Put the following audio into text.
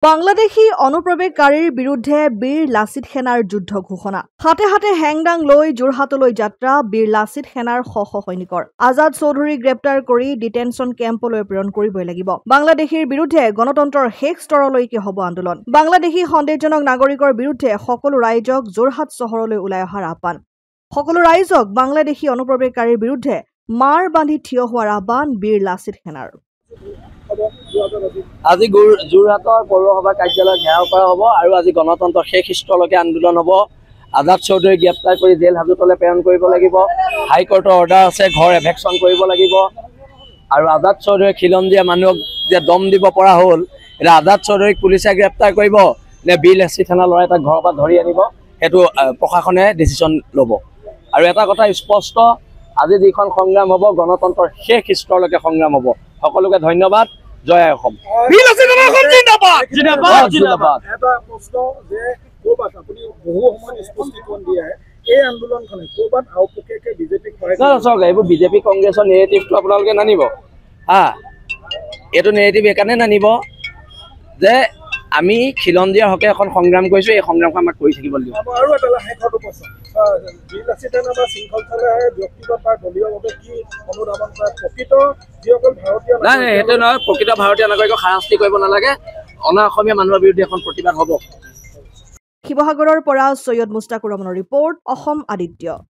বাংলাদেশী অনুপ্ৰৱেশকাৰীৰ বিৰুদ্ধে বীৰ লাচিত সেনাৰ যুদ্ধ ঘোষণা হাতে হাতে হেংদাং লৈ যোৰহাটলৈ যাত্ৰা বীৰ লাচিত সেনাৰ শ সৈনিকৰ আজাদ চৌধুৰী গ্ৰেপ্তাৰ কৰি ডিটেনশ্যন কেম্পলৈ প্ৰেৰণ কৰিবই লাগিব বাংলাদেশীৰ বিৰুদ্ধে গণতন্ত্ৰৰ শেষ স্তৰলৈকে হ'ব আন্দোলন বাংলাদেশী সন্দেহজনক নাগৰিকৰ বিৰুদ্ধে সকলো ৰাইজক যোৰহাট চহৰলৈ ওলাই অহাৰ আহ্বান সকলো ৰাইজক বাংলাদেশী অনুপ্ৰৱেশকাৰীৰ বিৰুদ্ধে মাৰ বান্ধি থিয় হোৱাৰ আহ্বান বীৰ লাচিত সেনাৰ আজি যোৰহাটৰ পৌৰসভা কাৰ্যালয় ঘেৰাও কৰা হ'ব আৰু আজি গণতন্ত্ৰৰ শেষ স্তৰলৈকে আন্দোলন হ'ব আজাদ চৌধুৰী গ্ৰেপ্তাৰ কৰি জেল হাজতলৈ প্ৰেৰণ কৰিব লাগিব হাইকোৰ্টৰ অৰ্ডাৰ আছে ঘৰ এভেকশ্যন কৰিব লাগিব আৰু আজাদ চৌধুৰী খিলঞ্জীয়া মানুহক যে দম দিব পৰা হ'ল এতিয়া আজাদ চৌধুৰীক পুলিচে গ্ৰেপ্তাৰ কৰিব নে বীৰ লাচিত সেনা ল'ৰাই তাক ঘৰৰ পৰা ধৰি আনিব সেইটো প্ৰশাসনে ডিচিশ্যন ল'ব আৰু এটা কথা স্পষ্ট আজি যিখন সংগ্ৰাম হ'ব গণতন্ত্ৰৰ শেষ স্তৰলৈকে সংগ্ৰাম হ'ব সকলোকে ধন্যবাদ জয় অসম বীৰ লাচিত সেনা জিন্দাবাদ জিন্দাবাদ জিন্দাবাদ এটা প্ৰশ্ন যে কোবাত আপুনি বহু সময় স্পষ্টীকৰণ দিয়ে এই আন্দোলনখনে কোবাত আউপকীয়াকৈ বিজেপিক চাওক এইবোৰ বিজেপি কংগ্ৰেছৰ নেৰেটিভটো আপোনালোকে নানিব এইটো নেৰেটিভ এইকাৰণে নানিব যে আমি খিলঞ্জীয়াৰ হকে এখন সংগ্ৰাম কৰিছোঁ এই সংগ্ৰামখন আমাক কৰি থাকিব লাগিব আৰু এটা শেষৰটো প্ৰশ্ন বীৰ লাচিত সেনা বা শৃংখল চালে ব্যক্তিগত বা দলীয়ভাৱে কি অনুধাৱন কৰে প্ৰকৃত যিসকল ভাৰতীয় নাই সেইটো নহয় প্ৰকৃত ভাৰতীয় নাগৰিকক শাস্তি কৰিব নালাগে অনা অসমীয়া মানুহৰ বিৰুদ্ধে এখন প্ৰতিবাদ হ'ব শিৱসাগৰৰ পৰা সৈয়দ মুস্তাকুৰ ৰহমানৰ ৰিপৰ্ট অসম আদিত্য।